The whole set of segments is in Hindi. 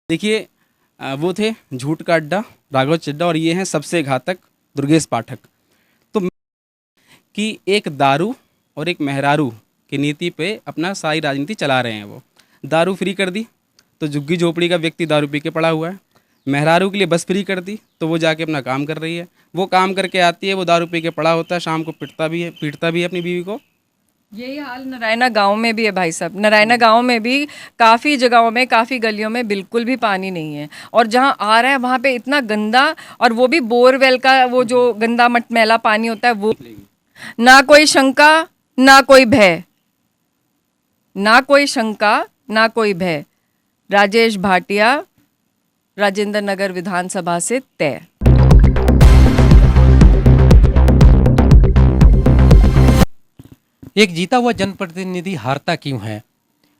देखिए वो थे झूठ का अड्डा राघव चड्ढा और ये हैं सबसे घातक दुर्गेश पाठक। तो कि एक दारू और एक मेहरारू की नीति पे अपना सारी राजनीति चला रहे हैं। वो दारू फ्री कर दी तो झुग्गी झोपड़ी का व्यक्ति दारू पी के पड़ा हुआ है। मेहरारू के लिए बस फ्री कर दी तो वो जाके अपना काम कर रही है। वो काम करके आती है, वो दारू पी के पड़ा होता है, शाम को पीटता भी है अपनी बीवी को। यही हाल नारायणा गांव में भी है भाई साहब। नारायणा गांव में भी काफ़ी जगहों में, काफ़ी गलियों में बिल्कुल भी पानी नहीं है, और जहां आ रहा है वहां पे इतना गंदा, और वो भी बोरवेल का वो जो गंदा मटमैला पानी होता है वो। ना कोई शंका ना कोई भय, ना कोई शंका ना कोई भय। राजेश भाटिया, राजेंद्र नगर विधानसभा से तय। एक जीता हुआ जनप्रतिनिधि हारता क्यों है?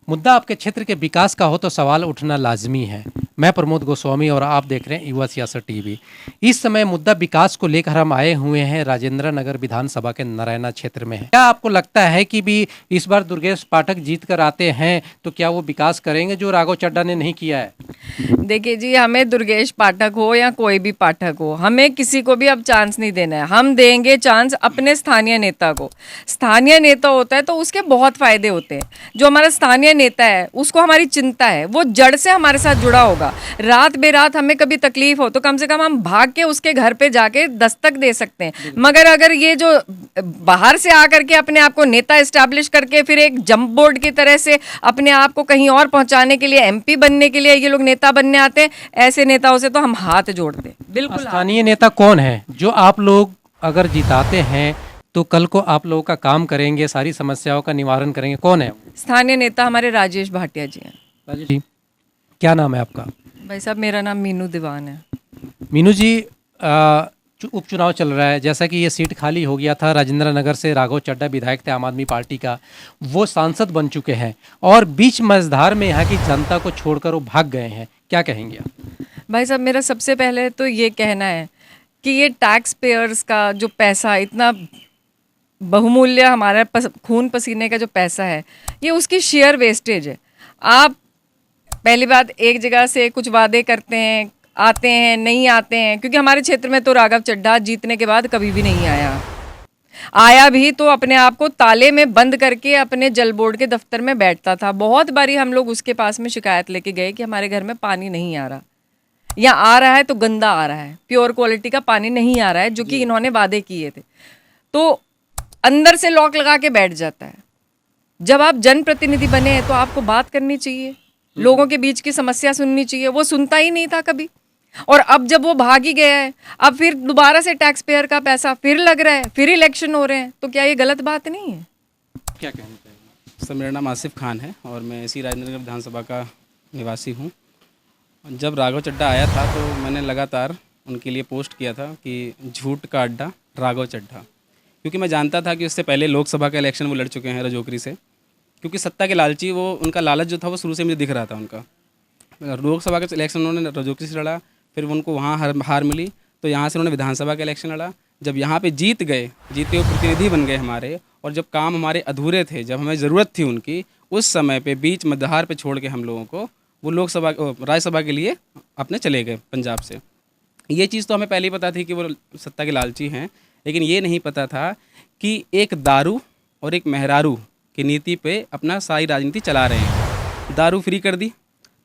मुद्दा आपके क्षेत्र के विकास का हो तो सवाल उठना लाजमी है। मैं प्रमोद गोस्वामी और आप देख रहे हैं युवा सियासत टीवी। इस समय मुद्दा विकास को लेकर हम आए हुए हैं राजेंद्र नगर विधानसभा के नारायणा क्षेत्र में है। क्या आपको लगता है कि भी इस बार दुर्गेश पाठक जीत कर आते हैं तो क्या वो विकास करेंगे जो राघव चड्ढा ने नहीं किया है? देखिए जी, हमें दुर्गेश पाठक हो या कोई भी पाठक हो, हमें किसी को भी अब चांस नहीं देना है। हम देंगे चांस अपने स्थानीय नेता को। स्थानीय नेता होता है तो उसके बहुत फायदे होते हैं। जो हमारा स्थानीय नेता है उसको हमारी चिंता है, वो जड़ से हमारे साथ जुड़ा होगा। रात बेरात हमें कभी तकलीफ हो तो कम से कम हम भाग के उसके घर पे जाके दस्तक दे सकते हैं। मगर अगर ये जो बाहर से आकर के अपने आप को नेता एस्टैब्लिश करके फिर एक जंप बोर्ड की तरह से अपने आप को कहीं और पहुंचाने के लिए, एमपी बनने के लिए ये लोग नेता बनने आते हैं, ऐसे नेताओं से तो हम हाथ जोड़ते हैं। बिल्कुल। स्थानीय नेता कौन है जो आप लोग अगर जिताते हैं तो कल को आप लोगों का काम करेंगे, सारी समस्याओं का निवारण करेंगे? कौन है? स्थानीय नेता हमारे राजेश भाटिया जी हैं। राजेश जी, क्या नाम है आपका? भाई साहब, मेरा नाम मीनू दीवान है। मीनू जी, उपचुनाव चल रहा है, जैसा कि ये सीट खाली हो गया था, राजेंद्र नगर से राघव चड्ढा विधायक थे आम आदमी पार्टी का, वो सांसद बन चुके हैं और बीच मझधार में यहाँ की जनता को छोड़कर वो भाग गए हैं। क्या कहेंगे आप? भाई साहब, मेरा सबसे पहले तो ये कहना है कि ये टैक्स पेयर्स का जो पैसा, इतना बहुमूल्य हमारा खून पसीने का जो पैसा है, ये उसकी शेयर वेस्टेज है। आप पहली बात, एक जगह से कुछ वादे करते हैं, आते हैं, नहीं आते हैं। क्योंकि हमारे क्षेत्र में तो राघव चड्ढा जीतने के बाद कभी भी नहीं आया भी तो अपने आप को ताले में बंद करके अपने जल बोर्ड के दफ्तर में बैठता था। बहुत बारी हम लोग उसके पास में शिकायत लेके गए कि हमारे घर में पानी नहीं आ रहा, या आ रहा है तो गंदा आ रहा है, प्योर क्वालिटी का पानी नहीं आ रहा है, जो कि इन्होंने वादे किए थे। तो अंदर से लॉक लगा के बैठ जाता है। जब आप जनप्रतिनिधि बने हैं तो आपको बात करनी चाहिए, लोगों के बीच की समस्या सुननी चाहिए। वो सुनता ही नहीं था कभी, और अब जब वो भाग ही गया है, अब फिर दोबारा से टैक्स पेयर का पैसा फिर लग रहा है, फिर इलेक्शन हो रहे हैं, तो क्या ये गलत बात नहीं है? क्या कहना चाहिए? सर, मेरा नाम आसिफ खान है और मैं इसी राजेंद्र नगर विधानसभा का निवासी हूँ। जब राघव चड्ढा आया था तो मैंने लगातार उनके लिए पोस्ट किया था कि झूठ का अड्डा राघव चड्ढा, क्योंकि मैं जानता था कि उससे पहले लोकसभा का इलेक्शन वो लड़ चुके हैं रजौकरी से। क्योंकि सत्ता के लालची, वो उनका लालच जो था वो शुरू से मुझे दिख रहा था उनका। लोकसभा का इलेक्शन उन्होंने रजौकरी से लड़ा, फिर उनको वहाँ हार मिली, तो यहाँ से उन्होंने विधानसभा का इलेक्शन लड़ा। जब यहाँ पे जीत गए, जीते हुए प्रतिनिधि बन गए हमारे, और जब काम हमारे अधूरे थे, जब हमें ज़रूरत थी उनकी, उस समय पे बीच मध्याहार पे छोड़ के हम लोगों को वो लोकसभा राज्यसभा के लिए अपने चले गए पंजाब से। ये चीज़ तो हमें पहले ही पता थी कि वो सत्ता के लालची हैं, लेकिन ये नहीं पता था कि एक दारू और एक मेहरारू की नीति पे अपना सारी राजनीति चला रहे हैं। दारू फ्री कर दी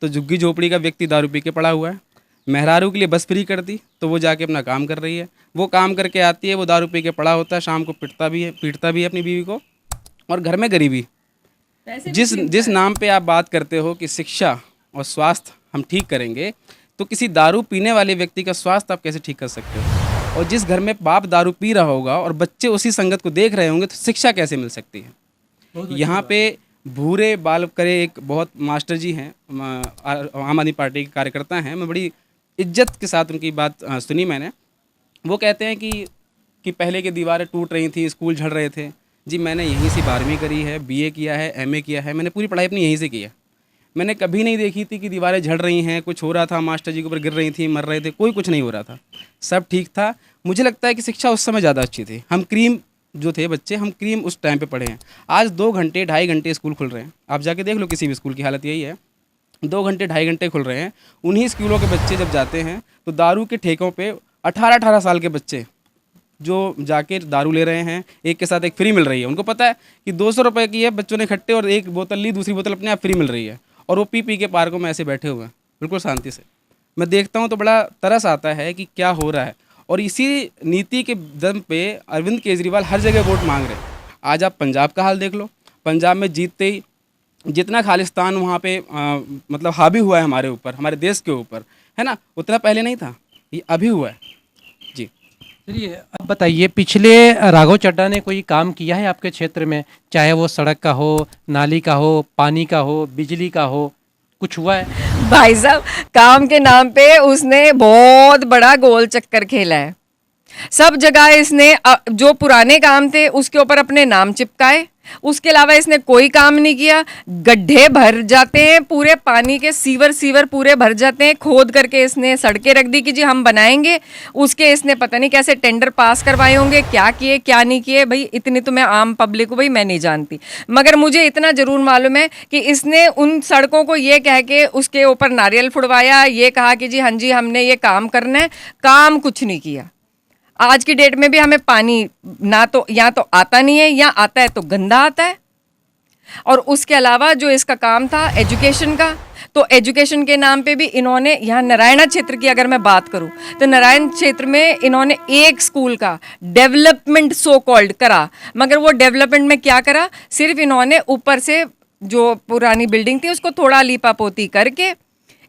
तो झुग्गी झोपड़ी का व्यक्ति दारू पी के पड़ा हुआ है। मेहरारू के लिए बस फ्री कर दी तो वो जाके अपना काम कर रही है। वो काम करके आती है, वो दारू पी के पड़ा होता है, शाम को पीटता भी है अपनी बीवी को। और घर में गरीबी, जिस नाम पे आप बात करते हो कि शिक्षा और स्वास्थ्य हम ठीक करेंगे, तो किसी दारू पीने वाले व्यक्ति का स्वास्थ्य आप कैसे ठीक कर सकते हो? और जिस घर में बाप दारू पी रहा होगा और बच्चे उसी संगत को देख रहे होंगे, तो शिक्षा कैसे मिल सकती है? यहाँ पे भूरे बाल करे एक बहुत मास्टर जी हैं, आम आदमी पार्टी के कार्यकर्ता हैं, मैं बड़ी इज्जत के साथ उनकी बात सुनी मैंने। वो कहते हैं कि पहले की दीवारें टूट रही थी, स्कूल झड़ रहे थे। जी, मैंने यहीं से 12वीं करी है, बीए किया है, एमए किया है, मैंने पूरी पढ़ाई अपनी यहीं से की है। मैंने कभी नहीं देखी थी कि दीवारें झड़ रही हैं, कुछ हो रहा था, मास्टर जी के ऊपर गिर रही थी, मर रहे थे, कोई कुछ नहीं हो रहा था, सब ठीक था। मुझे लगता है कि शिक्षा उस समय ज़्यादा अच्छी थी। हम क्रीम जो थे बच्चे, हम क्रीम उस टाइम पे पढ़े हैं। आज 2 घंटे 2.5 घंटे स्कूल खुल रहे हैं, आप जाके देख लो, किसी भी स्कूल की हालत यही है। 2 घंटे 2.5 घंटे खुल रहे हैं। उन्हीं स्कूलों के बच्चे जब जाते हैं तो दारू के ठेकों पे 18-18 साल के बच्चे जो जाके दारू ले रहे हैं, एक के साथ एक फ्री मिल रही है। उनको पता है कि 200 रुपये की है, बच्चों ने इकट्ठे और एक बोतल ली, दूसरी बोतल अपने आप फ्री मिल रही है, और वो पी पी के पार्कों में ऐसे बैठे हुए हैं बिल्कुल शांति से। मैं देखता हूँ तो बड़ा तरस आता है कि क्या हो रहा है। और इसी नीति के दम पे अरविंद केजरीवाल हर जगह वोट मांग रहे हैं। आज आप पंजाब का हाल देख लो, पंजाब में जीतते ही जितना खालिस्तान वहाँ पे मतलब हावी हुआ है हमारे ऊपर, हमारे देश के ऊपर, है ना, उतना पहले नहीं था, ये अभी हुआ है जी। चलिए अब बताइए, पिछले राघव चड्ढा ने कोई काम किया है आपके क्षेत्र में, चाहे वो सड़क का हो, नाली का हो, पानी का हो, बिजली का हो, कुछ हुआ है? भाई साहब, काम के नाम पे उसने बहुत बड़ा गोल चक्कर खेला है। सब जगह इसने जो पुराने काम थे उसके ऊपर अपने नाम चिपकाए, उसके अलावा इसने कोई काम नहीं किया। गड्ढे भर जाते हैं पूरे, पानी के सीवर पूरे भर जाते हैं, खोद करके इसने सड़कें रख दी कि जी हम बनाएंगे। उसके इसने पता नहीं कैसे टेंडर पास करवाए होंगे, क्या किए क्या नहीं किए, भाई इतनी तो मैं आम पब्लिक को भाई मैं नहीं जानती। मगर मुझे इतना जरूर मालूम है कि इसने उन सड़कों को ये कह के उसके ऊपर नारियल फुड़वाया, ये कहा कि जी हाँ जी हमने ये काम करना है, काम कुछ नहीं किया। आज की डेट में भी हमें पानी ना तो या तो आता नहीं है, या आता है तो गंदा आता है। और उसके अलावा जो इसका काम था एजुकेशन का, तो एजुकेशन के नाम पे भी इन्होंने, यहाँ नारायणा क्षेत्र की अगर मैं बात करूँ तो नारायण क्षेत्र में इन्होंने एक स्कूल का डेवलपमेंट सो कॉल्ड करा, मगर वो डेवलपमेंट में क्या करा, सिर्फ इन्होंने ऊपर से जो पुरानी बिल्डिंग थी उसको थोड़ा लीपा पोती करके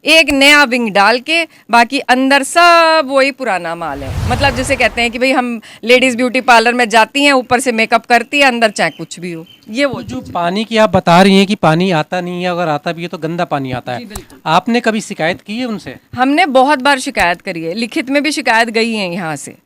एक नया विंग डाल के, बाकी अंदर सब वही पुराना माल है। मतलब जैसे कहते हैं कि भाई हम लेडीज ब्यूटी पार्लर में जाती हैं, ऊपर से मेकअप करती है, अंदर चाहे कुछ भी हो। ये वो जो पानी की आप बता रही हैं कि पानी आता नहीं है, अगर आता भी है तो गंदा पानी आता है, आपने कभी शिकायत की है उनसे? हमने बहुत बार शिकायत करी है, लिखित में भी शिकायत गई है यहाँ से।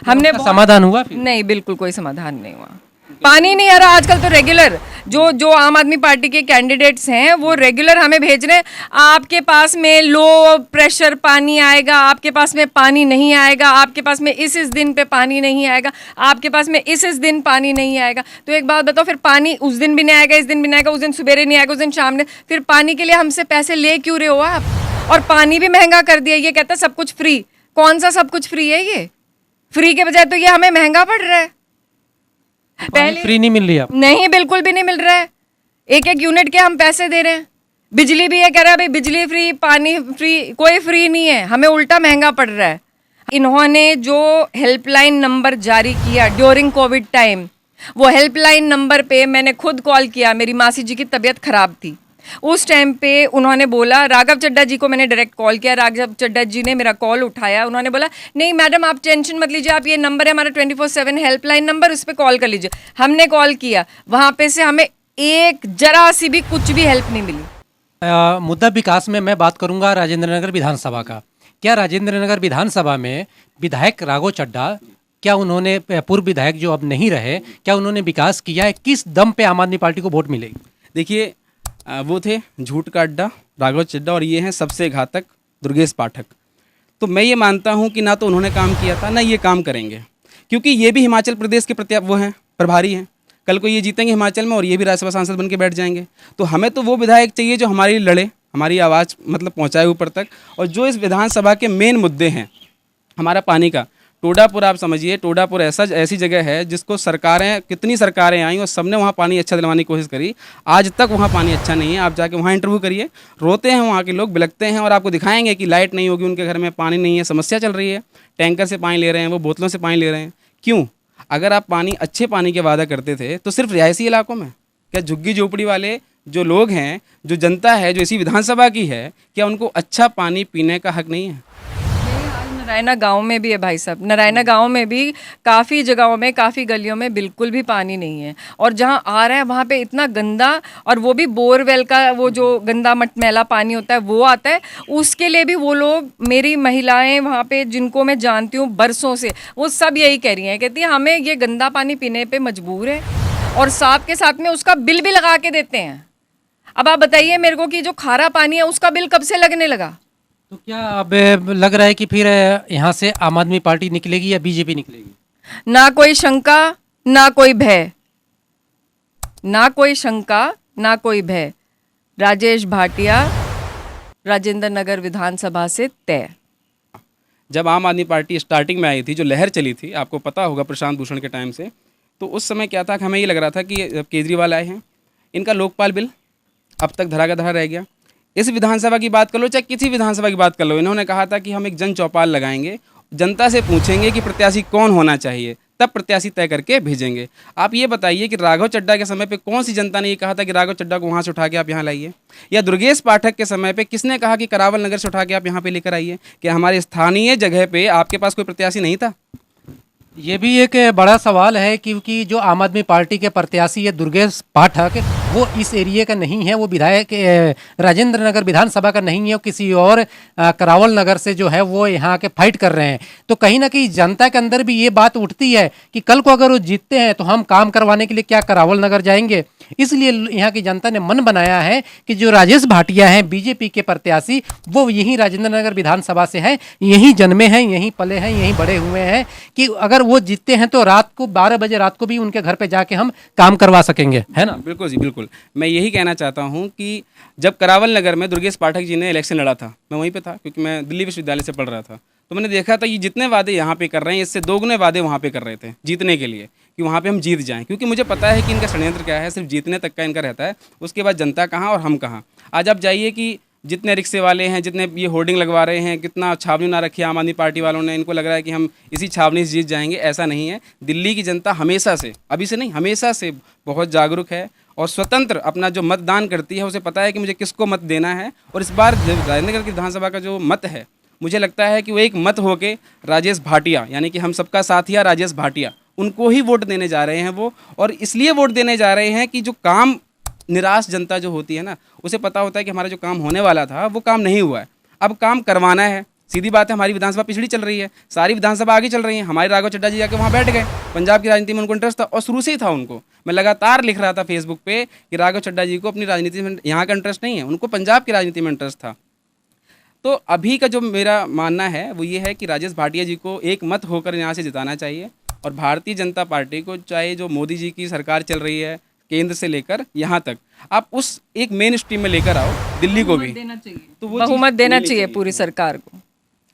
हमने समाधान हुआ फिर? नहीं, बिल्कुल कोई समाधान नहीं हुआ। पानी नहीं आ रहा आजकल तो रेगुलर, जो आम आदमी पार्टी के कैंडिडेट्स हैं वो रेगुलर हमें भेज रहे हैं, आपके पास में लो प्रेशर पानी आएगा, आपके पास में पानी नहीं आएगा, आपके पास में इस दिन पे पानी नहीं आएगा, आपके पास में इस दिन पानी नहीं आएगा। तो एक बात बताओ, फिर पानी उस दिन भी नहीं आएगा, इस दिन भी नहीं आएगा, उस दिन सवेरे नहीं आएगा, उस दिन शाम में, फिर पानी के लिए हमसे पैसे ले क्यों रहे हो आप? और पानी भी महंगा कर दिया, ये कहता है सब कुछ फ्री। कौन सा सब कुछ फ्री है? ये फ्री के बजाय तो ये हमें महंगा पड़ रहा है। पहले फ्री नहीं मिल रही है? नहीं, बिल्कुल भी नहीं मिल रहा है। एक एक यूनिट के हम पैसे दे रहे हैं। बिजली भी है, कह रहा है भाई बिजली फ्री, पानी फ्री, कोई फ्री नहीं है, हमें उल्टा महंगा पड़ रहा है। इन्होंने जो हेल्पलाइन नंबर जारी किया ड्यूरिंग कोविड टाइम, वो हेल्पलाइन नंबर पे मैंने खुद कॉल किया, मेरी मासी जी की तबीयत खराब थी उस टाइम पे। उन्होंने बोला, राघव चड्ढा जी को मैंने डायरेक्ट कॉल किया, राघव चड्ढा जी ने मेरा कॉल उठाया। उन्होंने बोला नहीं मैडम आप टेंशन मत लीजिए, आप ये नंबर है हमारा 24/7 हेल्पलाइन नंबर, उस पर कॉल कर लीजिए। हमने कॉल किया, वहाँ पे से हमें एक जरा सी भी कुछ भी हेल्प नहीं मिली। मुद्दा विकास में मैं बात करूंगा राजेंद्र नगर विधानसभा का। क्या राजेंद्र नगर विधानसभा में विधायक राघव चड्ढा, क्या उन्होंने, पूर्व विधायक जो अब नहीं रहे, क्या उन्होंने विकास किया है? किस दम पे आम आदमी पार्टी को वोट मिलेगी? देखिए, वो थे झूठ का अड्डा राघव चड्ढा, और ये हैं सबसे घातक दुर्गेश पाठक। तो मैं ये मानता हूँ कि ना तो उन्होंने काम किया था, ना ये काम करेंगे, क्योंकि ये भी हिमाचल प्रदेश के प्रति वो हैं, प्रभारी हैं। कल को ये जीतेंगे हिमाचल में और ये भी राज्यसभा सांसद बन के बैठ जाएंगे। तो हमें तो वो विधायक चाहिए जो हमारी लड़े, हमारी आवाज़ मतलब पहुँचाए ऊपर तक, और जो इस विधानसभा के मेन मुद्दे हैं। हमारा पानी का टोडापुर, आप समझिए, टोडापुर ऐसी जगह है जिसको सरकारें, कितनी सरकारें आई और सबने वहाँ पानी अच्छा दिलवाने की कोशिश करी, आज तक वहाँ पानी अच्छा नहीं है। आप जाके वहाँ इंटरव्यू करिए, रोते हैं वहाँ के लोग, बिलखते हैं, और आपको दिखाएंगे कि लाइट नहीं होगी उनके घर में, पानी नहीं है, समस्या चल रही है, टैंकर से पानी ले रहे हैं, वो बोतलों से पानी ले रहे हैं। क्यों? अगर आप अच्छे पानी के वादा करते थे तो सिर्फ रिहायशी इलाकों में, क्या झुग्गी झोपड़ी वाले जो लोग हैं, जो जनता है, जो इसी विधानसभा की है, क्या उनको अच्छा पानी पीने का हक नहीं है? नारायणा गांव में भी है भाई साहब, नारायणा गांव में भी काफ़ी जगहों में, काफ़ी गलियों में बिल्कुल भी पानी नहीं है। और जहां आ रहा है वहां पे इतना गंदा, और वो भी बोरवेल का वो जो गंदा मटमैला पानी होता है वो आता है। उसके लिए भी वो लोग, मेरी महिलाएं वहां पे जिनको मैं जानती हूँ बरसों से, वो सब यही कह रही हैं, कहती हैं हमें ये गंदा पानी पीने पर मजबूर है, और साथ के साथ में उसका बिल भी लगा के देते हैं। अब आप बताइए मेरे को कि जो खारा पानी है उसका बिल कब से लगने लगा? तो क्या अब लग रहा है कि फिर यहाँ से आम आदमी पार्टी निकलेगी या बीजेपी निकलेगी? ना कोई शंका, ना कोई भय, ना कोई शंका, ना कोई भय। राजेश भाटिया राजेंद्र नगर विधानसभा से तय? जब आम आदमी पार्टी स्टार्टिंग में आई थी, जो लहर चली थी, आपको पता होगा प्रशांत भूषण के टाइम से, तो उस समय क्या था कि हमें ये लग रहा था कि जब केजरीवाल आए हैं, इनका लोकपाल बिल अब तक धरा का धरा रह गया। इस विधानसभा की बात कर लो चाहे किसी विधानसभा की बात कर लो, इन्होंने कहा था कि हम एक जन चौपाल लगाएंगे, जनता से पूछेंगे कि प्रत्याशी कौन होना चाहिए, तब प्रत्याशी तय करके भेजेंगे। आप ये बताइए कि राघव चड्ढा के समय पे कौन सी जनता ने ये कहा था कि राघव चड्ढा को वहाँ से उठा के आप यहाँ लाइए, या दुर्गेश पाठक के समय पे किसने कहा कि करावल नगर से उठा के आप यहाँ पे लेकर आइए? क्या हमारे स्थानीय जगह पे आपके पास कोई प्रत्याशी नहीं था? ये भी एक बड़ा सवाल है, क्योंकि जो आम आदमी पार्टी के प्रत्याशी है दुर्गेश पाठक, वो इस एरिया का नहीं है, वो विधायक राजेंद्र नगर विधानसभा का नहीं है, वो किसी और करावल नगर से जो है वो यहाँ के फाइट कर रहे हैं। तो कहीं ना कहीं जनता के अंदर भी ये बात उठती है कि कल को अगर वो जीतते हैं तो हम काम करवाने के लिए क्या करावल नगर जाएंगे। इसलिए यहाँ की जनता ने मन बनाया है कि जो राजेश भाटिया हैं बीजेपी के प्रत्याशी, वो यहीं राजेंद्र नगर विधानसभा से हैं, यहीं जन्मे हैं, यहीं पले हैं, यहीं बड़े हुए हैं, कि अगर वो जीतते हैं तो रात को 12 बजे रात को भी उनके घर पे जाके हम काम करवा सकेंगे, है ना? बिल्कुल जी, बिल्कुल। मैं यही कहना चाहता हूँ कि जब करावल नगर में दुर्गेश पाठक जी ने इलेक्शन लड़ा था, मैं वहीं पे था, क्योंकि मैं दिल्ली विश्वविद्यालय से पढ़ रहा था, तो मैंने देखा था ये जितने वादे यहाँ पे कर रहे हैं, इससे दोगुने वादे वहाँ पे कर रहे थे जीतने के लिए, कि वहाँ पे हम जीत जाएं, क्योंकि मुझे पता है कि इनका षड्यंत्र क्या है, सिर्फ जीतने तक का इनका रहता है, उसके बाद जनता कहाँ और हम कहाँ। आज आप जाइए कि जितने रिक्शे वाले हैं, जितने ये होर्डिंग लगवा रहे हैं, कितना छावनी ना रखी आम आदमी पार्टी वालों ने, इनको लग रहा है कि हम इसी छावनी से जीत जाएंगे। ऐसा नहीं है। दिल्ली की जनता हमेशा से, अभी से नहीं, हमेशा से बहुत जागरूक है और स्वतंत्र अपना जो मतदान करती है, उसे पता है कि मुझे किसको मत देना है। और इस बार राजेंद्र की विधानसभा का जो मत है, मुझे लगता है कि वो एक मत होके राजेश भाटिया, यानी कि हम सबका साथिया राजेश भाटिया, उनको ही वोट देने जा रहे हैं वो। और इसलिए वोट देने जा रहे हैं कि जो काम, निराश जनता जो होती है ना, उसे पता होता है कि हमारा जो काम होने वाला था वो काम नहीं हुआ है, अब काम करवाना है। सीधी बात है, हमारी विधानसभा पिछड़ी चल रही है, सारी विधानसभा आगे चल रही है। हमारे राघव चड्ढा जी जाके वहाँ बैठ गए, पंजाब की राजनीति में उनको इंटरेस्ट था और शुरू से ही था उनको। मैं लगातार लिख रहा था फेसबुक पे कि राघव चड्ढा जी को अपनी राजनीति में यहाँ का इंटरेस्ट नहीं है, उनको पंजाब की राजनीति में इंटरेस्ट था। तो अभी का जो मेरा मानना है वो ये है कि राजेश भाटिया जी को एक मत होकर यहाँ से जिताना चाहिए। और भारतीय जनता पार्टी को, चाहे जो मोदी जी की सरकार चल रही है केंद्र से लेकर यहाँ तक, आप उस एक मेन स्ट्रीम में लेकर आओ दिल्ली को भी, तो वो बहुमत देना चाहिए पूरी सरकार को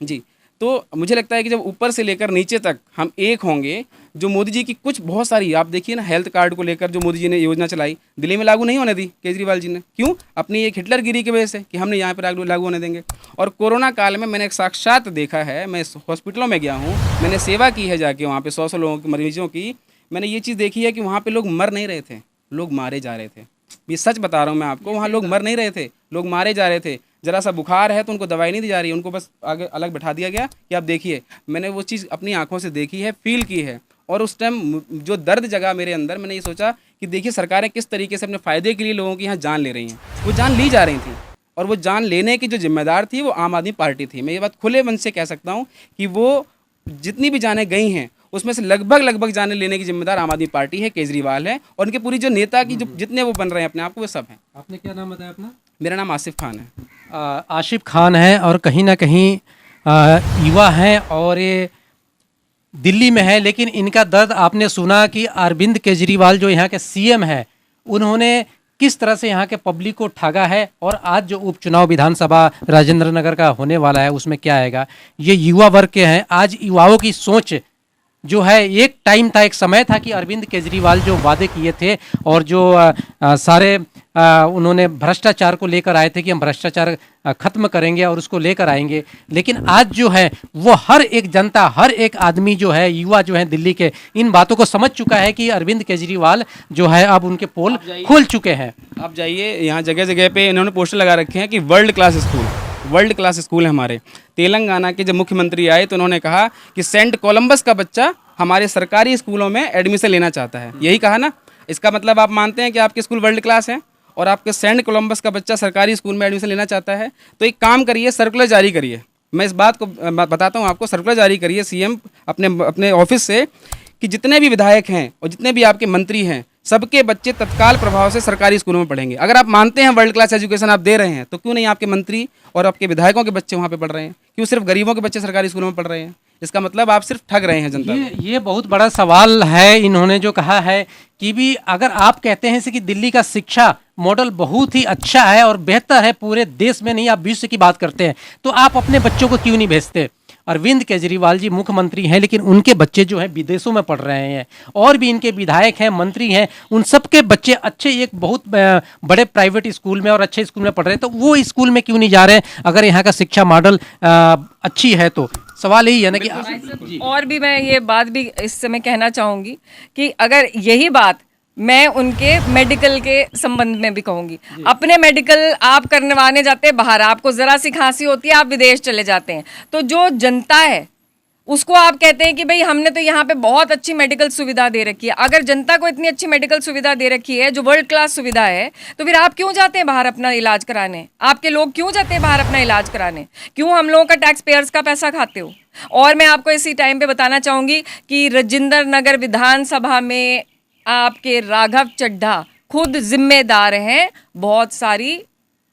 जी। तो मुझे लगता है कि जब ऊपर से लेकर नीचे तक हम एक होंगे, जो मोदी जी की कुछ बहुत सारी, आप देखिए ना, हेल्थ कार्ड को लेकर जो मोदी जी ने योजना चलाई, दिल्ली में लागू नहीं होने दी केजरीवाल जी ने। क्यों? अपनी एक हिटलरगिरी की वजह से कि हमने यहाँ पर लागू होने देंगे। और कोरोना काल में मैंने एक साक्षात देखा है, मैं हॉस्पिटलों में गया हूँ, मैंने सेवा की है जाके वहाँ पर 100 लोगों के मरीजों की। मैंने ये चीज़ देखी है कि वहाँ पर लोग मर नहीं रहे थे, लोग मारे जा रहे थे। ये सच बता रहा हूँ मैं आपको, वहाँ लोग मर नहीं रहे थे, लोग मारे जा रहे थे। ज़रा सा बुखार है तो उनको दवाई नहीं दी जा रही, उनको बस आगे अलग बैठा दिया गया कि आप देखिए। मैंने वो चीज़ अपनी आंखों से देखी है, फील की है। और उस टाइम जो दर्द जगा मेरे अंदर, मैंने ये सोचा कि देखिए सरकारें किस तरीके से अपने फ़ायदे के लिए लोगों की यहाँ जान ले रही हैं। वो जान ली जा रही थी और वो जान लेने की जो जिम्मेदार थी वो आम आदमी पार्टी थी। मैं ये बात खुले मन से कह सकता हूँ कि वो जितनी भी जानें गई हैं उसमें से लगभग जाने लेने की जिम्मेदार आम आदमी पार्टी है, केजरीवाल है, और उनके पूरी जो नेता की जो जितने वो बन रहे हैं अपने आप को, वो सब हैं। आपने क्या नाम बताया अपना? मेरा नाम आसिफ खान है। आशिफ खान है, और कहीं ना कहीं युवा हैं और ये दिल्ली में है। लेकिन इनका दर्द आपने सुना कि अरविंद केजरीवाल जो यहाँ के सीएम है, उन्होंने किस तरह से यहाँ के पब्लिक को ठगा है। और आज जो उपचुनाव विधानसभा राजेंद्र नगर का होने वाला है, उसमें क्या आएगा, ये युवा वर्ग के हैं। आज युवाओं की सोच जो है, एक टाइम था, एक समय था कि अरविंद केजरीवाल जो वादे किए थे और जो सारे उन्होंने भ्रष्टाचार को लेकर आए थे कि हम भ्रष्टाचार खत्म करेंगे और उसको लेकर आएंगे। लेकिन आज जो है वो हर एक जनता, हर एक आदमी जो है, युवा जो है दिल्ली के, इन बातों को समझ चुका है कि अरविंद केजरीवाल जो है अब उनके पोल खुल चुके हैं। आप जाइए, यहाँ जगह जगह पे इन्होंने पोस्टर लगा रखे हैं कि वर्ल्ड क्लास स्कूल है हमारे। तेलंगाना के जब मुख्यमंत्री आए तो उन्होंने कहा कि सेंट कोलंबस का बच्चा हमारे सरकारी स्कूलों में एडमिशन लेना चाहता है। यही कहा ना? इसका मतलब आप मानते हैं कि आपके स्कूल वर्ल्ड क्लास हैं और आपके सेंट कोलंबस का बच्चा सरकारी स्कूल में एडमिशन लेना चाहता है। तो एक काम करिए, सर्कुलर जारी करिए। मैं इस बात को बताता हूँ आपको, सर्कुलर जारी करिए सीएम अपने ऑफिस से कि जितने भी विधायक हैं और जितने भी आपके मंत्री हैं, सबके बच्चे तत्काल प्रभाव से सरकारी स्कूलों में पढ़ेंगे। अगर आप मानते हैं वर्ल्ड क्लास एजुकेशन आप दे रहे हैं, तो क्यों नहीं आपके मंत्री और आपके विधायकों के बच्चे वहाँ पे पढ़ रहे हैं? क्यों सिर्फ गरीबों के बच्चे सरकारी स्कूलों में पढ़ रहे हैं? इसका मतलब आप सिर्फ ठग रहे हैं जनता को। ये बहुत बड़ा सवाल है। इन्होंने जो कहा है कि भी अगर आप कहते हैं कि दिल्ली का शिक्षा मॉडल बहुत ही अच्छा है और बेहतर है पूरे देश में, नहीं आप विश्व की बात करते हैं, तो आप अपने बच्चों को क्यों नहीं भेजते? अरविंद केजरीवाल जी मुख्यमंत्री हैं, लेकिन उनके बच्चे जो हैं विदेशों में पढ़ रहे हैं, और भी इनके विधायक हैं, मंत्री हैं, उन सबके बच्चे अच्छे एक बहुत बड़े प्राइवेट स्कूल में और अच्छे स्कूल में पढ़ रहे हैं, तो वो स्कूल में क्यों नहीं जा रहे हैं अगर यहाँ का शिक्षा मॉडल अच्छी है? तो सवाल यही है ना कि और भी मैं ये बात भी इस समय कहना चाहूँगी कि अगर यही बात मैं उनके मेडिकल के संबंध में भी कहूँगी। अपने मेडिकल आप करवाने जाते हैं बाहर, आपको ज़रा सी खांसी होती है, आप विदेश चले जाते हैं, तो जो जनता है उसको आप कहते हैं कि भाई हमने तो यहाँ पे बहुत अच्छी मेडिकल सुविधा दे रखी है। अगर जनता को इतनी अच्छी मेडिकल सुविधा दे रखी है जो वर्ल्ड क्लास सुविधा है, तो फिर आप क्यों जाते हैं बाहर अपना इलाज कराने? आपके लोग क्यों जाते हैं बाहर अपना इलाज कराने? क्यों हम लोगों का टैक्स पेयर्स का पैसा खाते हो? और मैं आपको इसी टाइम पे बताना चाहूँगी कि राजेंद्र नगर विधानसभा में आपके राघव चड्ढा खुद जिम्मेदार हैं बहुत सारी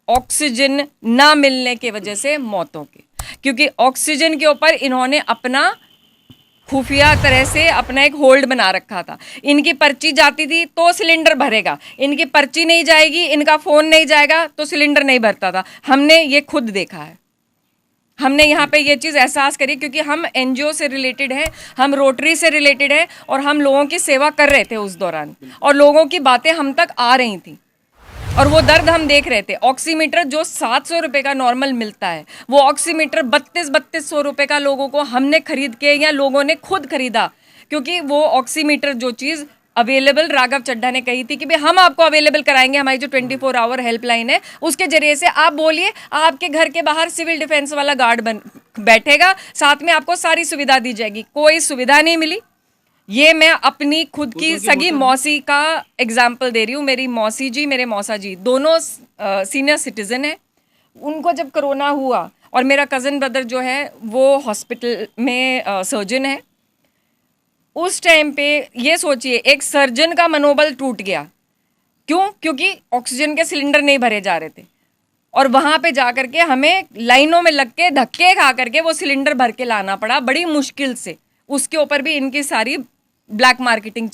ऑक्सीजन ना मिलने की वजह से मौतों के, क्योंकि ऑक्सीजन के ऊपर इन्होंने अपना खुफिया तरह से अपना एक होल्ड बना रखा था। इनकी पर्ची जाती थी तो सिलेंडर भरेगा, इनकी पर्ची नहीं जाएगी, इनका फ़ोन नहीं जाएगा तो सिलेंडर नहीं भरता था। हमने ये खुद देखा है, हमने यहाँ पे ये चीज़ एहसास करी, क्योंकि हम एनजीओ से रिलेटेड हैं, हम रोटरी से रिलेटेड हैं, और हम लोगों की सेवा कर रहे थे उस दौरान, और लोगों की बातें हम तक आ रही थी और वो दर्द हम देख रहे थे। ऑक्सीमीटर जो 700 रुपये का नॉर्मल मिलता है, वो ऑक्सीमीटर 3200 रुपये का लोगों को हमने खरीद के, या लोगों ने खुद खरीदा, क्योंकि वो ऑक्सीमीटर जो चीज़ अवेलेबल राघव चड्ढा ने कही थी कि भाई हम आपको अवेलेबल कराएंगे, हमारी जो 24 आवर हेल्पलाइन है उसके जरिए से आप बोलिए, आपके घर के बाहर सिविल डिफेंस वाला गार्ड बैठेगा, साथ में आपको सारी सुविधा दी जाएगी। कोई सुविधा नहीं मिली। ये मैं अपनी खुद की सगी मौसी का एग्जाम्पल दे रही हूँ। मेरी मौसी जी, मेरे मौसा जी दोनों सीनियर सिटीजन हैं। उनको जब कोरोना हुआ, और मेरा कज़न ब्रदर जो है वो हॉस्पिटल में सर्जन है, उस टाइम पे ये सोचिए एक सर्जन का मनोबल टूट गया। क्यों? क्योंकि ऑक्सीजन के सिलेंडर नहीं भरे जा रहे थे, और वहाँ पे जा कर के हमें लाइनों में लग के धक्के खा करके वो सिलेंडर भर के लाना पड़ा बड़ी मुश्किल से। उसके ऊपर भी इनकी सारी ब्लैक मार्केटिंग